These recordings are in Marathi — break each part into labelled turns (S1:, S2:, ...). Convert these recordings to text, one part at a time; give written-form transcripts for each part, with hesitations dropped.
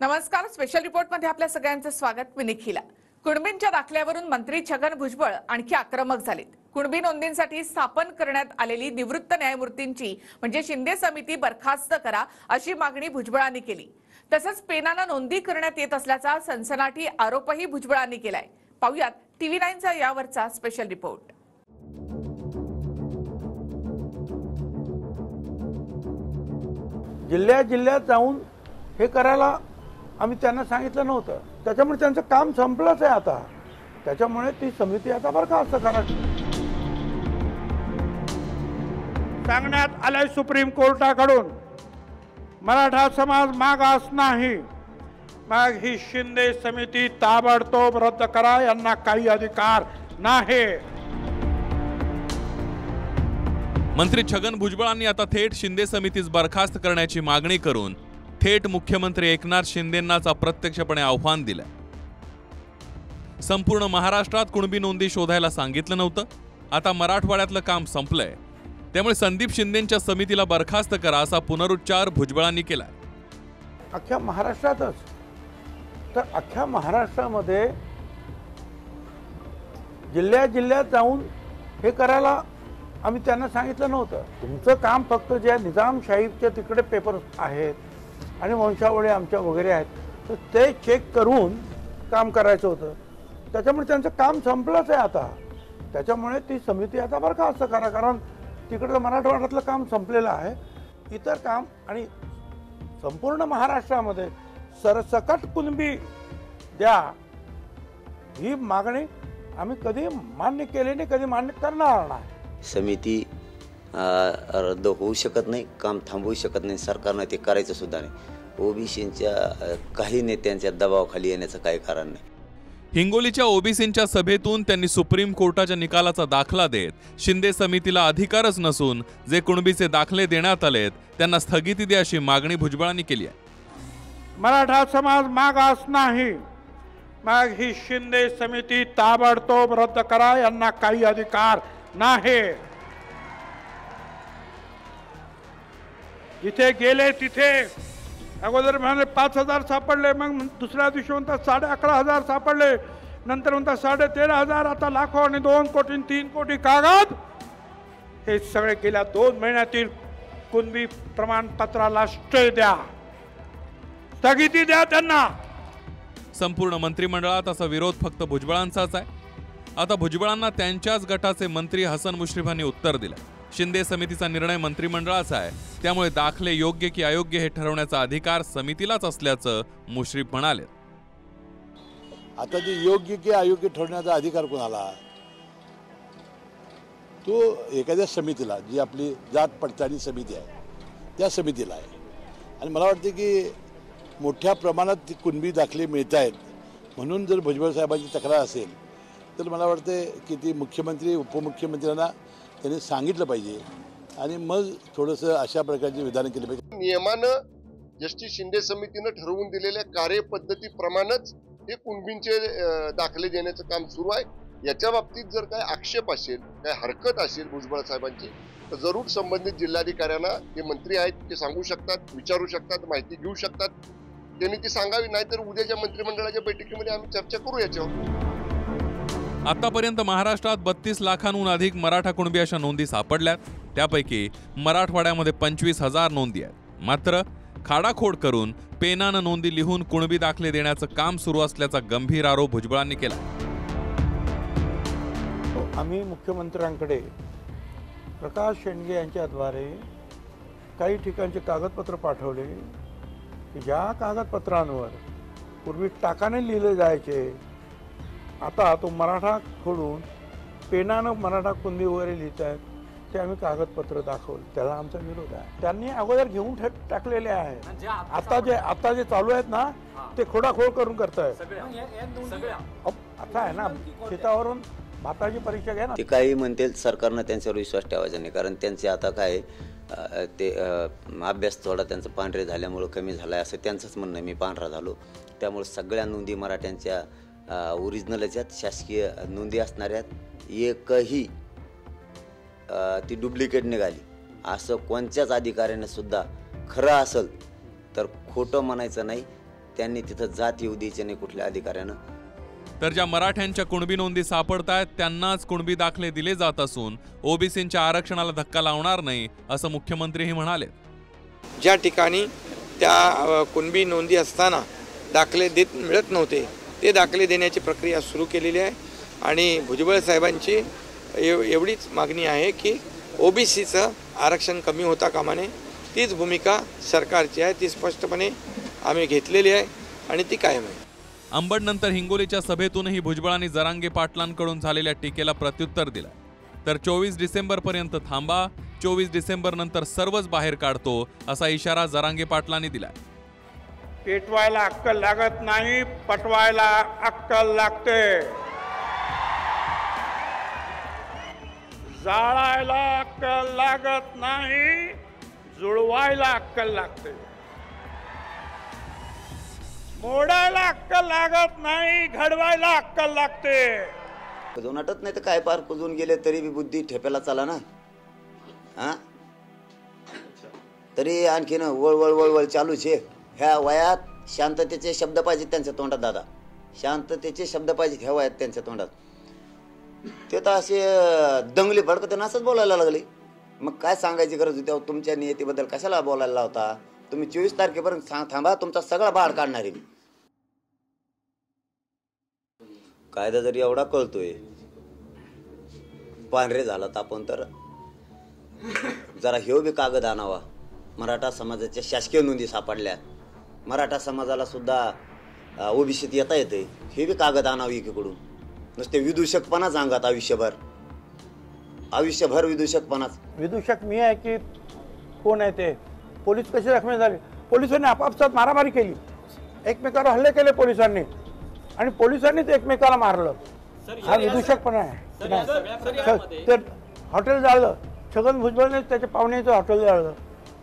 S1: नमस्कार. स्पेशल रिपोर्ट मध्ये आपल्या सगळ्यांचं स्वागत. मी निखिला. कुणबींच्या दाखल्यावरून मंत्री छगन भुजबळ आणखी आक्रमक झालेत. कुणबी नोंदींसाठी स्थापन करण्यात आलेली निवृत्त न्यायमूर्तींची म्हणजे शिंदे समिती बरखास्त करा अशी मागणी भुजबळांनी केली. तसंच पेनानं नोंदी करण्यात येत असल्याचा सनसनाटी आरोपही भुजबळांनी केलाय. पाहुयात TV9चा यावरचा स्पेशल रिपोर्ट.
S2: जिल्ह्यात जाऊन हे करायला आम्ही त्यांना सांगितलं नव्हतं. त्याच्यामुळे त्यांचं काम संपलंच आहे आता. त्याच्यामुळे ती समिती आता बरखास्त करा सांगण्यात आलंय सुप्रीम कोर्टाकडून. मराठा समाज मागास नाही, मग ही शिंदे समिती ताबडतोब रद्द करा. यांना काही अधिकार नाही.
S3: मंत्री छगन भुजबळांनी आता थेट शिंदे समितीस बरखास्त करण्याची मागणी करून थेट मुख्यमंत्री एकनाथ शिंदेंनाच अप्रत्यक्षपणे आव्हान दिलं. संपूर्ण महाराष्ट्रात कुणबी नोंदी शोधायला सांगितलं नव्हतं. आता मराठवाड्यातलं काम संपलंय, त्यामुळे संदीप शिंदेंच्या समितीला बरखास्त करा असा पुनरुच्चार भुजबळांनी केलाय.
S2: अख्ख्या महाराष्ट्रातच तर अख्ख्या महाराष्ट्रामध्ये जिल्ह्यात जाऊन हे करायला आम्ही त्यांना सांगितलं नव्हतं. तुमचं काम फक्त ज्या निजामशाहीच्या तिकडे पेपर आहेत आणि वंशावळी आमच्या वगैरे आहेत तर ते चेक करून काम करायचं होतं. त्याच्यामुळे त्यांचं काम संपलंच आहे आता. त्याच्यामुळे ती समिती आता बरखास्त करा, कारण तिकडचं मराठवाड्यातलं काम संपलेलं आहे. इतर काम आणि संपूर्ण महाराष्ट्रामध्ये सरसकट कुणबी द्या ही मागणी आम्ही कधी मान्य केली नाही, कधी मान्य करणार नाही.
S4: समिती रद्द होऊ शकत नाही, काम थांबवू शकत नाही सरकारनं, ते करायचं सुद्धा नाही. ओबीसींच्या काही नेत्यांच्या दबावाखाली येण्याचं काही कारण नाही.
S3: हिंगोलीच्या ओबीसींच्या सभेतून त्यांनी सुप्रीम कोर्टाच्या निकालाचा दाखला देत शिंदे समितीला अधिकारच नसून जे कुणबीचे दाखले देण्यात आलेत त्यांना स्थगिती द्या अशी मागणी भुजबळांनी केली आहे.
S2: मराठा समाज मागास नाही, मग ही शिंदे समिती ताबडतोब रद्द करा. यांना काही अधिकार नाही. जिथे गेले तिथे अगोदर म्हणाले 5,000 सापडले, मग दुसऱ्या दिवशी म्हणतात 11,500 सापडले, नंतर म्हणतात 13,500, आता लाखो आणि 2 कोटी 3 कोटी कागद. हे सगळे गेल्या 2 महिन्यातील कुणबी प्रमाणपत्राला स्टे द्या, स्थगिती द्या त्यांना.
S3: संपूर्ण मंत्रिमंडळात असा विरोध फक्त भुजबळांचाच आहे. आता भुजबळांना त्यांच्याच गटाचे मंत्री हसन मुश्रीफांनी उत्तर दिलं. शिंदे समितीचा निर्णय मंत्रिमंडळाचा आहे, त्यामुळे दाखले योग्य की अयोग्य हे ठरवण्याचा अधिकार समितीलाच असल्याचं मुश्रीफ म्हणाले.
S5: आता जे योग्य की अयोग्य ठरवण्याचा अधिकार कोणाला? तो एखाद्या समितीला, जी आपली जात पडताळणी समिती आहे त्या समितीला आहे. आणि मला वाटतं की मोठ्या प्रमाणात कुणबी दाखले मिळत आहेत म्हणून जर भुजबळ साहेबांची तक्रार असेल तर मला वाटतं की ती मुख्यमंत्री उपमुख्यमंत्र्यांना त्यांनी सांगितलं पाहिजे आणि मग थोडंसं अशा प्रकारचे विधान केले पाहिजे.
S6: नियमानं जस्टिस शिंदे समितीनं ठरवून दिलेल्या कार्यपद्धतीप्रमाणेच हे कुणबींचे दाखले देण्याचं काम सुरू आहे. याच्या बाबतीत जर काय आक्षेप असेल, काय हरकत असेल भुजबळ साहेबांची, तर जरूर संबंधित जिल्हाधिकाऱ्यांना ते मंत्री आहेत ते सांगू शकतात, विचारू शकतात, माहिती घेऊ शकतात. त्यांनी ती सांगावी, नाहीतर उद्याच्या मंत्रिमंडळाच्या बैठकीमध्ये आम्ही चर्चा करू याच्यावर.
S3: आतापर्यंत महाराष्ट्रात 32 लाखांहून अधिक मराठा कुणबी अशा नोंदी सापडल्यात. त्यापैकी मराठवाड्यामध्ये 25,000 नोंदी आहेत. मात्र खाडाखोड करून पेनानं नोंदी लिहून कुणबी दाखले देण्याचं काम सुरू असल्याचा गंभीर आरोप भुजबळांनी केला.
S2: आम्ही मुख्यमंत्र्यांकडे प्रकाश शेंडगे यांच्याद्वारे काही ठिकाणचे कागदपत्र पाठवले की ज्या कागदपत्रांवर पूर्वी टाकाने लिहिले जायचे, आता तो मराठा खोडून पेनानं मराठा कुणबी वगैरे लिहित आहेत, ते आम्ही कागदपत्र दाखवले. त्याला आमचा विरोध आहे. त्यांनी अगोदर घेऊन टाकलेले आहे. आता जे चालू आहेत ना ते खोडाखोड करून करतायत. आता आहे ना, शेतावरून भाताची परीक्षा घ्या ना.
S4: ते काही म्हणतील सरकारनं त्यांच्यावर विश्वास ठेवायचा नाही, कारण त्यांचे आता काय ते अभ्यास थोडा त्यांचा पांढरे झाल्यामुळं कमी झाला आहे असं त्यांचंच म्हणणं. मी पांढरा झालो, त्यामुळे सगळ्या नोंदी मराठ्यांच्या ओरिजिनलच आहेत, शासकीय नोंदी असणाऱ्या. एकही ती डुप्लिकेट निघाली असं कोणत्याच अधिकाऱ्याने सुद्धा खरं असेल तर खोटं म्हणायचं नाही, त्यांनी तिथं जात येऊ द्यायची नाही कुठल्या अधिकाऱ्यानं.
S3: तर ज्या मराठ्यांच्या कुणबी नोंदी सापडतायत त्यांनाच कुणबी दाखले दिले जात असून ओबीसींच्या आरक्षणाला धक्का लावणार नाही असं मुख्यमंत्रीही म्हणाले.
S7: ज्या ठिकाणी त्या कुणबी नोंदी असताना दाखले मिळत नव्हते ते दाखले देण्याची प्रक्रिया सुरू केलेली आहे आणि भुजबळ साहेबांची एवढीच मागणी आहे की ओबीसीचं आरक्षण कमी होता कामा नये. तीच भूमिका सरकारची आहे, ती स्पष्टपणे आम्ही घेतलेली आहे आणि ती कायम आहे.
S3: अंबडनंतर हिंगोलीच्या सभेतूनही भुजबळांनी जरांगे पाटलांकडून झालेल्या टीकेला प्रत्युत्तर दिलं. तर 24 डिसेंबरपर्यंत थांबा, 24 डिसेंबर नंतर सर्वच बाहेर काढतो असा इशारा जरांगे पाटलांनी दिलाय.
S2: पेटवायला अक्कल लागत नाही, पटवायला अक्कल लागते. जाळायला अक्कल लागत नाही, जुळवायला अक्कल लागते. मोडायला अक्कल लागत नाही, घडवायला अक्कल लागते.
S4: कुजून वाटत नाही तर काय, पार कुजून गेले तरी बी बुद्धी ठेप्याला चाला ना. हा तरी आणखीन वळवळ चालूच आहे. ह्या वयात शांततेचे शब्द पाहिजेत त्यांच्या तोंडात दादा, शांततेचे शब्द पाहिजेत ह्या वयात त्यांच्या तोंडात. ते तर असे दंगली भडकते असंच बोलायला लागले. मग काय सांगायची गरज होती तेव्हा? तुमच्या नियतीबद्दल कशाला बोलायला लावता तुम्ही? 24 तारखेपर्यंत थांबा, तुमचा सगळा बाहेर काढणार आहे. कायदा जरी एवढा कळतोय, पांढरे झालात आपण, तर जरा ह्यो बी कागद आणावा. मराठा समाजाच्या शासकीय नोंदी सापडल्या, मराठा समाजाला सुद्धा ओबीसीत येता येते, हे बी कागद आणावं एकीकडून. नुसते विदूषकपणाच अंगात आयुष्यभर विदूषकपणाच.
S2: विदूषक मी आहे की कोण आहे ते? पोलीस कसे जखमी झाले? पोलिसांनी आपापसात मारामारी केली, एकमेकावर हल्ले केले पोलिसांनी आणि पोलिसांनीच एकमेकाला मारलं. हा विदूषकपणा आहे. ते हॉटेल जाळलं, छगन भुजबळने त्याच्या पाहुण्याचं हॉटेल जाळलं.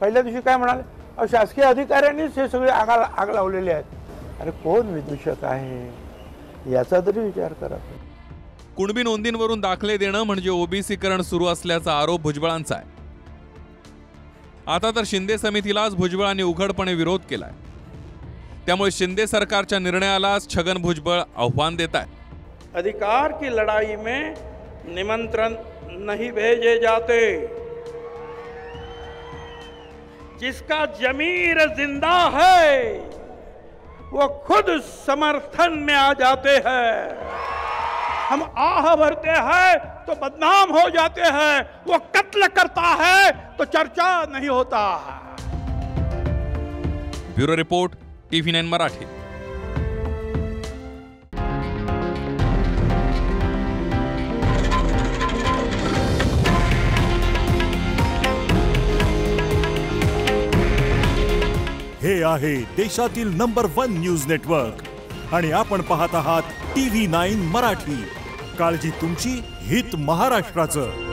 S2: पहिल्या दिवशी काय म्हणाले? शासकीय अधिकाऱ्यांनीच हे सगळे आग लावलेले आहेत. अरे कोण विदूषक आहे याचा तरी विचार करा.
S3: कुणबी नोंदींवरून दाखले देणं म्हणजे ओबीसीकरण सुरू असल्याचा आरोप भुजबळांचा आहे. आता तर शिंदे समितीलाच भुजबळांनी उघडपणे विरोध केलाय. त्यामुळे शिंदे सरकारच्या निर्णयालाच छगन भुजबळ आव्हान देत आहेत.
S2: अधिकार की लड़ाई में निमंत्रण नहीं भेजे जाते, जिसका जमीर जिंदा है वो खुद समर्थन में आ जाते हैं. हम आह भरते हैं तो बदनाम हो जाते हैं, वो कत्ल करता है तो चर्चा नहीं होता.
S3: Bureau report, TV9 Marathi.
S8: हे आहे देशातील नंबर 1 न्यूज नेटवर्क आणि आपण पाहत आहात TV9 मराठी. काळजी तुमची, हित महाराष्ट्राचं.